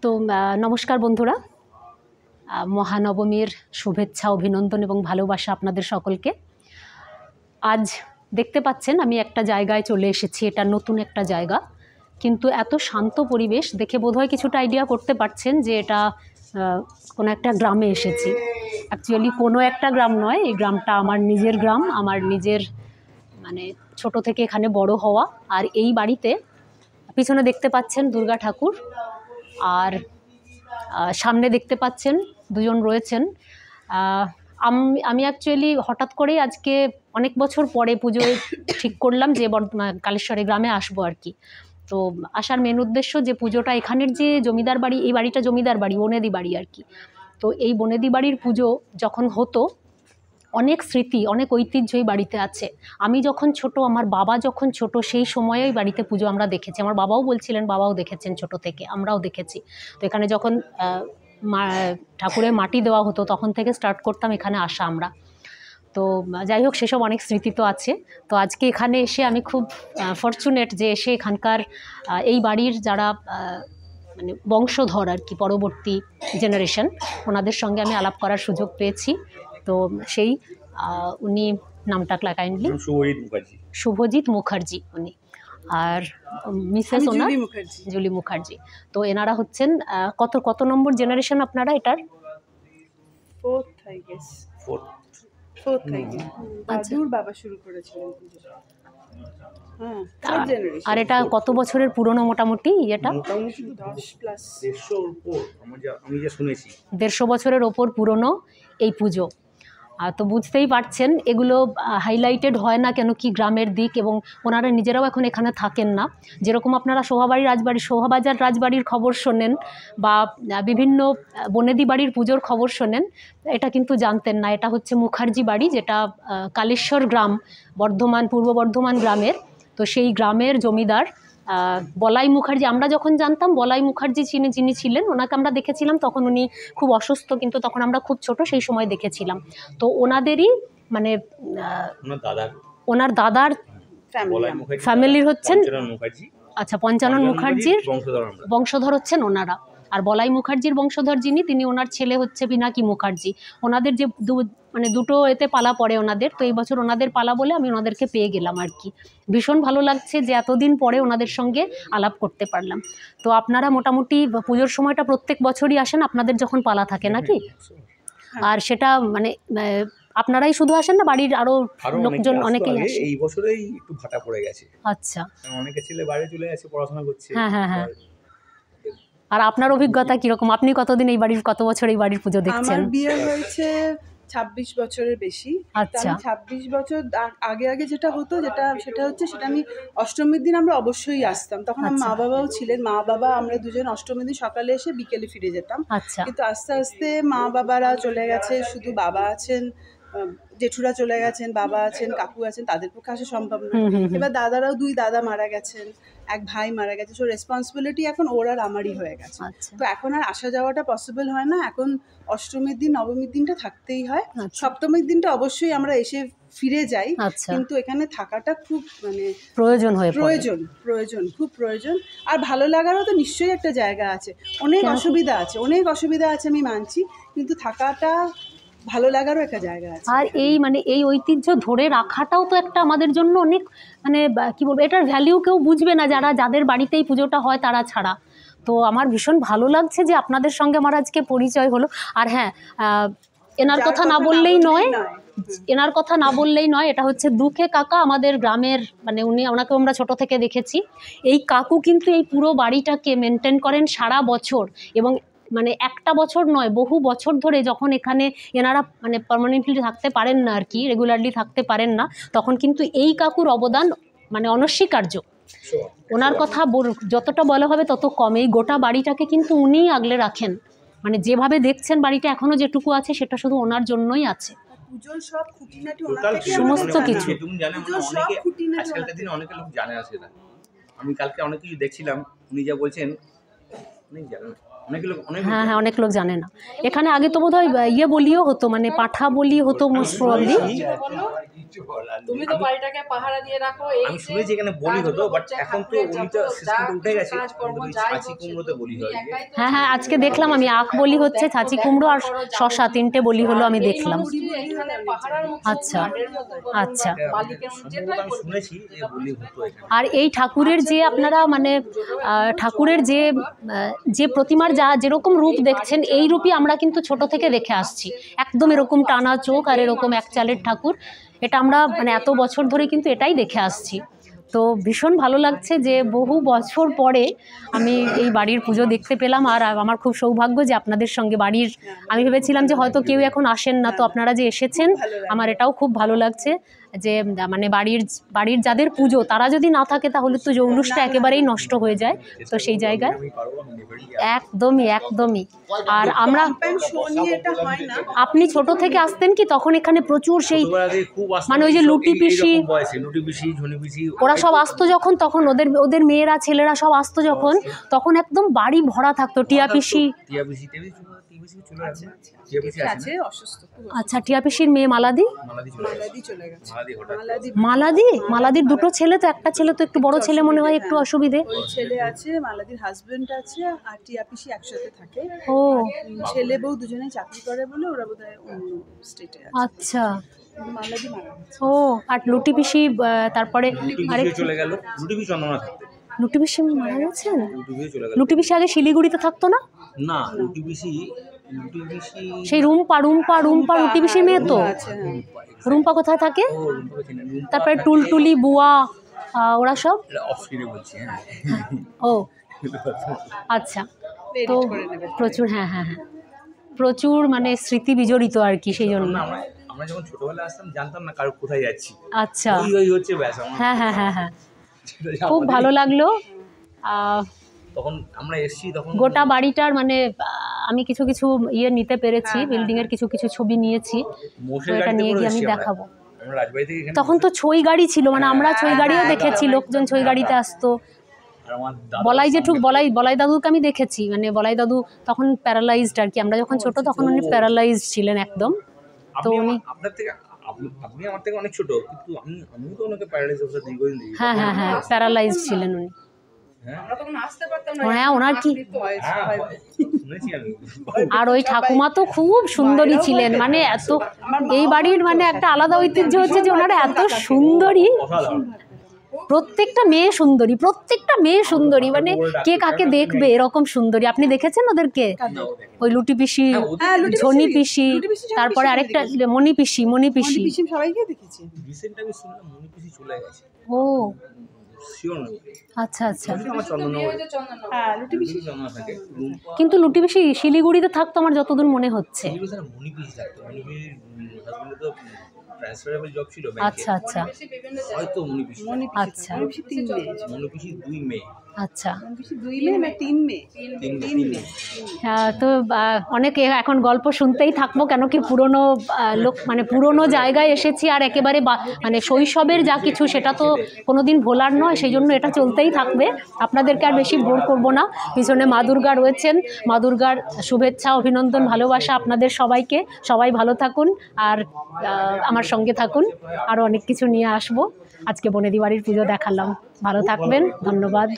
তো নমস্কার বন্ধুরা, মহানবমীর শুভেচ্ছা, অভিনন্দন এবং ভালোবাসা আপনাদের সকলকে। আজ দেখতে পাচ্ছেন আমি একটা জায়গায় চলে এসেছি। এটা নতুন একটা জায়গা, কিন্তু এত শান্ত পরিবেশ দেখে বোধহয় কিছুটা আইডিয়া করতে পারছেন যে এটা কোনো একটা গ্রামে এসেছি। অ্যাকচুয়ালি কোনো একটা গ্রাম নয়, এই গ্রামটা আমার নিজের গ্রাম, আমার নিজের মানে ছোট থেকে এখানে বড় হওয়া। আর এই বাড়িতে পিছনে দেখতে পাচ্ছেন দুর্গা ঠাকুর, আর সামনে দেখতে পাচ্ছেন দুজন রয়েছেন। আমি অ্যাকচুয়ালি হঠাৎ করেই আজকে অনেক বছর পরে পুজোয় ঠিক করলাম যে কালেশ্বরী গ্রামে আসবো আর কি। তো আসার মেন উদ্দেশ্য যে পুজোটা এখানের যে জমিদার বাড়ি, এই বাড়িটা জমিদার বাড়ি, বনেদি বাড়ি আর কি। তো এই বনেদি বাড়ির পুজো যখন হতো, অনেক স্মৃতি, অনেক ঐতিহ্য এই বাড়িতে আছে। আমি যখন ছোট, আমার বাবা যখন ছোট, সেই সময়ে এই বাড়িতে পুজো আমরা দেখেছি। আমার বাবাও বলছিলেন, বাবাও দেখেছেন ছোট থেকে, আমরাও দেখেছি। তো এখানে যখন ঠাকুরের মাটি দেওয়া হতো তখন থেকে স্টার্ট করতাম এখানে আসা আমরা। তো যাই হোক, সেসব অনেক স্মৃতি তো আছে। তো আজকে এখানে এসে আমি খুব ফরচুনেট যে এসে এখানকার এই বাড়ির যারা মানে বংশধর আর কি, পরবর্তী জেনারেশন, ওনাদের সঙ্গে আমি আলাপ করার সুযোগ পেয়েছি। তো সেই উনি নামটা কাইন্ডলি, শুভজিৎ মুখার্জি উনি, আর মিসেস ওনার জুলি মুখার্জি। তো এনারা হচ্ছেন কত নম্বর জেনারেশন আপনারা এটার? আর এটা কত বছরের পুরনো মোটামুটি? এটা 150 বছরের ওপর পুরনো এই পুজো। তো বুঝতেই পারছেন এগুলো হাইলাইটেড হয় না কেন কি গ্রামের দিক, এবং ওনারা নিজেরাও এখন এখানে থাকেন না। যেরকম আপনারা শোভাবাজার রাজবাড়ির খবর শোনেন বা বিভিন্ন বনেদি বাড়ির পুজোর খবর শোনেন, এটা কিন্তু জানতেন না এটা হচ্ছে মুখার্জি বাড়ি, যেটা কালেশ্বর গ্রাম, পূর্ব বর্ধমান গ্রামের। তো সেই গ্রামের জমিদার বলাই মুখার্জি, আমরা যখন জানতাম বলাই মুখার্জি যিনি ছিলেন, ওনাকে আমরা দেখেছিলাম তখন উনি খুব অসুস্থ, কিন্তু তখন আমরা খুব ছোট, সেই সময় দেখেছিলাম। তো ওনাদেরই মানে ওনার দাদার ফ্যামিলির হচ্ছেন, আচ্ছা, পঞ্চানন মুখার্জির বংশধর হচ্ছেন ওনারা। আর বলাই মুখার্জির বংশধর যিনি, তিনি ওনার ছেলে হচ্ছে পিনাকি মুখার্জি। ওনাদের যে দুটো এতে পালা পড়ে ওনাদের, তো এই বছর ওনাদের পালা বলে আমি ওনাদেরকে পেয়ে গেলাম আর কি। ভীষণ ভালো লাগছে যে এতদিন পরে ওনাদের সঙ্গে আলাপ করতে পারলাম। তো আপনারা মোটামুটি পুজোর সময়টা প্রত্যেক বছরই আসেন আপনাদের যখন পালা থাকে নাকি? আর সেটা মানে আপনারাই শুধু আসেন না, বাড়ির আরো লোকজন অনেকেই আসে? এই বছরেই একটু ভাটা পড়ে গেছে। আচ্ছা, অনেকে ছেলে বাইরে চলে গেছে, পড়াশোনা করছে। হ্যাঁ। আর আপনার অভিজ্ঞতা কিরকম? আপনি কতদিন এই বাড়ির, কত বছর এই বাড়ির পুজো দেখছেন? আমার বিয়ে হয়েছে 26 বছরের বেশি। আচ্ছা, 26 বছর আগে যেটা হতো, সেটা হচ্ছে আমি অষ্টমীর দিন আমরা অবশ্যই আসতাম। তখন আমার মা বাবাও ছিলেন, মা বাবা আমরা দুজন অষ্টমীর দিন সকালে এসে বিকেলে ফিরে যেতাম। আচ্ছা। কিন্তু আস্তে আস্তে মা বাবারা চলে গেছে, শুধু বাবা আছেন, জেঠুরা চলে গেছেন, বাবা আছেন, কাকু আছেন, তাদের পক্ষে আসা সম্ভব নয়। এবার দাদারাও, 2 দাদা মারা গেছেন, এক ভাই মারা গেছে। সো রেসপন্সিবিলিটি এখন ওর আর আমারই হয়ে গেছে। তো এখন আর আসা যাওয়াটা পসিবল হয় না। এখন অষ্টমীর দিন, নবমীর দিনটা থাকতেই হয়। সপ্তমীর দিনটা অবশ্যই আমরা এসে ফিরে যাই, কিন্তু এখানে থাকাটা খুব মানে প্রয়োজন, খুব প্রয়োজন। আর ভালো লাগারও তো নিশ্চয়ই একটা জায়গা আছে। অনেক অসুবিধা আছে আমি মানছি, কিন্তু থাকাটা ভালো লাগারও একটা জায়গা আছে। আর এই ঐতিহ্য ধরে রাখাটাও তো একটা আমাদের জন্য অনেক মানে কি বলবো, এটার ভ্যালিউ কেউ বুঝবে না যাদের বাড়িতে এই পুজোটা হয় তারা ছাড়া। তো আমার ভীষণ ভালো লাগছে যে আপনাদের সঙ্গে আমার আজকে পরিচয় হলো। আর হ্যাঁ, এনার কথা না বললেই নয়, এটা হচ্ছে দুঃখে কাকা, আমাদের গ্রামের, মানে ওনাকে আমরা ছোট থেকে দেখেছি। এই কাকু কিন্তু এই পুরো বাড়িটাকে মেনটেন করেন সারা বছর, এবং মানে একটা বছর নয়, বহু বছর ধরে যখন এখানে এনারা মানে পার্মানেন্টলি থাকতে পারেন না আর কি, রেগুলারলি থাকতে পারেন না, তখন কিন্তু এই কাকুর অবদান মানে অনস্বীকার্য। ওনার কথা যতটা বলা হবে তত কম। এই গোটা বাড়িটাকে কিন্তু উনিই আগলে রাখেন, মানে যেভাবে দেখছেন বাড়িটা এখনো যেটুকু আছে সেটা শুধু ওনার জন্যই আছে। পুজোর সব খুঁটিনাটি, সমস্ত কিছু আজকালকার দিনে অনেকে লোক জানে না সেটা। আমি কালকে অনেক কিছু দেখছিলাম, উনি যা বলছেন অনেক জানেন। হ্যাঁ হ্যাঁ, অনেক লোক জানে না। এখানে আগে তো বোধহয় ইয়ে বলিও হতো, মানে পাঠা বলি হতো মোস্ট প্রবাবলি। তুমি তো বাড়িটাকে পাহারা দিয়ে রাখো, এই আমি শুনেছি এখানে বলি হতো, বাট এখন তো বলিটা সিস্টেম উঠে গেছে, ছাঁচি কুমড়োতে বলি হয়। হ্যাঁ হ্যাঁ, আজকে দেখলাম আমি আখ বলি হচ্ছে, ছাঁচি কুমড়ো আর শশা 3টে বলি হলো আমি দেখলাম। আচ্ছা আচ্ছা। আমি শুনেছি যে বলি হতো এখানে। আর এই ঠাকুরের যে আপনারা মানে ঠাকুরের যে যে প্রতিমার যেরকম রূপ দেখছেন, এই রূপই আমরা কিন্তু ছোট থেকে দেখে আসছি। একদম এরকম টানা চোখ আর এরকম এক চালের ঠাকুর, এটা আমরা মানে এত বছর ধরে কিন্তু এটাই দেখে আসছি। তো ভীষণ ভালো লাগছে যে বহু বছর পরে আমি এই বাড়ির পুজো দেখতে পেলাম। আর আমার খুব সৌভাগ্য যে আপনাদের সঙ্গে বাড়ির, আমি ভেবেছিলাম যে হয়তো কেউ এখন আসেন না, তো আপনারা যে এসেছেন আমার এটাও খুব ভালো লাগছে যে মানে বাড়ির যাদের পুজো তারা যদি না থাকে তাহলে তো জৌলুসটা একেবারেই নষ্ট হয়ে যায়। তো সেই জায়গায় একদমই একদমই। আর আমরা, আপনি ছোট থেকে আসতেন কি তখন এখানে প্রচুর সেই মানে ওই যে লুটি পিসি ওরা সব আসতো যখন, তখন ওদের মেয়েরা ছেলেরা সব আসতো যখন, তখন একদম বাড়ি ভরা থাকতো। টিয়া পিসি, আচ্ছা টিয়া পিসির মেয়ে মালাদি, মালাদির দুটো ছেলে তো, একটা ছেলে তো একটু বড় ছেলে মনে হয় একটু অসুবিধে। ছেলে আছে, মালাদির হাজবেন্ড আছে, আর টিয়া পিসি একসাথে থাকে। ও ছেলে বউ দুজনেই চাকরি করে বলে ওরা বোধহয় অন্য স্টেটে আছে। আচ্ছা। মালাদি মারা গেছে। ও আর লুটি পিসি, তারপরে আরেক চলে গেল লুটি পিসি চন্দনা থাকতে। লুটি পিসি মারা গেছেন? লুটি পিসি আগে শিলিগুড়িতে থাকতো না? না, লুটি পিসি সেই রুম্পা লুটি পিসির মেয়ে তো। রুম্পা কোথায় থাকে? তারপরে টুলটুলি বুয়া ওরা সব ও আচ্ছা। তো প্রচুর, হ্যাঁ হ্যাঁ হ্যাঁ, প্রচুর মানে স্মৃতি বিজড়িত আর কি, সেই জন্য। আমরা যখন ছোটবেলায় আসতাম জানতাম না কার কোথায় যাচ্ছি। আচ্ছা, ওই হচ্ছে ব্যাস। হ্যাঁ হ্যাঁ হ্যাঁ হ্যাঁ, খুব ভালো লাগলো। তখন আমরা এসেছি, তখন গোটা বাড়িটার মানে আমি কিছু কিছু ইয়ে নিতে পেরেছি, বিল্ডিং এর কিছু কিছু ছবি নিয়েছি, তো এটা নিয়ে গিয়ে আমি দেখাবো। তখন তো ছই গাড়ি ছিল, মানে আমরা ছই গাড়িও দেখেছি, লোকজন ছই গাড়িতে আসতো। বলাই জেঠু, বলাই দাদুকে আমি দেখেছি, মানে বলাই দাদু তখন প্যারালাইজড আর কি, আমরা যখন ছোট তখন উনি প্যারালাইজড ছিলেন একদম। তো উনি আপনি আমার থেকে অনেক ছোট, কিন্তু আমি তো ওনাকে প্যারালাইজ অবস্থা দীর্ঘদিন দেখি। হ্যাঁ হ্যাঁ হ্যাঁ, প্যারালাইজড ছিলেন উনি। হ্যাঁ, ওনার কি, আর ওই ঠাকুমা তো খুব সুন্দরী ছিলেন, মানে এত, এই বাড়ির মানে একটা আলাদা ঐতিহ্য হচ্ছে যে ওনারা এত সুন্দরী, প্রত্যেকটা মেয়ে সুন্দরী, মানে কে কাকে দেখবে এরকম সুন্দরী। আপনি দেখেছেন ওদেরকে? ওই লুটি পিসি, ঝনি পিসি, তারপরে আরেকটা মণি পিসি সবাইকে দেখেছি। ও আচ্ছা আচ্ছা। কিন্তু লুটি পিসি শিলিগুড়িতে থাকতো আমার যতদূর মনে হচ্ছে। ট্রান্সফারেবল জব ছিল আচ্ছা আচ্ছা, হয়তো আচ্ছা দুই মেয়ে, আচ্ছা দুই মেয়ে না তিন মেয়ে? তো অনেক এখন গল্প শুনতেই থাকবো, কেন কি পুরনো লোক, মানে পুরনো জায়গায় এসেছি, আর একেবারে মানে শৈশবের যা কিছু সেটা তো কোনোদিন ভোলার নয়, সেই জন্য এটা চলতেই থাকবে। আপনাদেরকে আর বেশি বোর করবো না। পিছনে মা দুর্গা রয়েছেন, মা দুর্গার শুভেচ্ছা, অভিনন্দন, ভালোবাসা আপনাদের সবাইকে। সবাই ভালো থাকুন আর আমার সঙ্গে থাকুন, আরও অনেক কিছু নিয়ে আসবো। আজকে বনেদি বাড়ির পুজো দেখালাম, ভালো থাকবেন, ধন্যবাদ।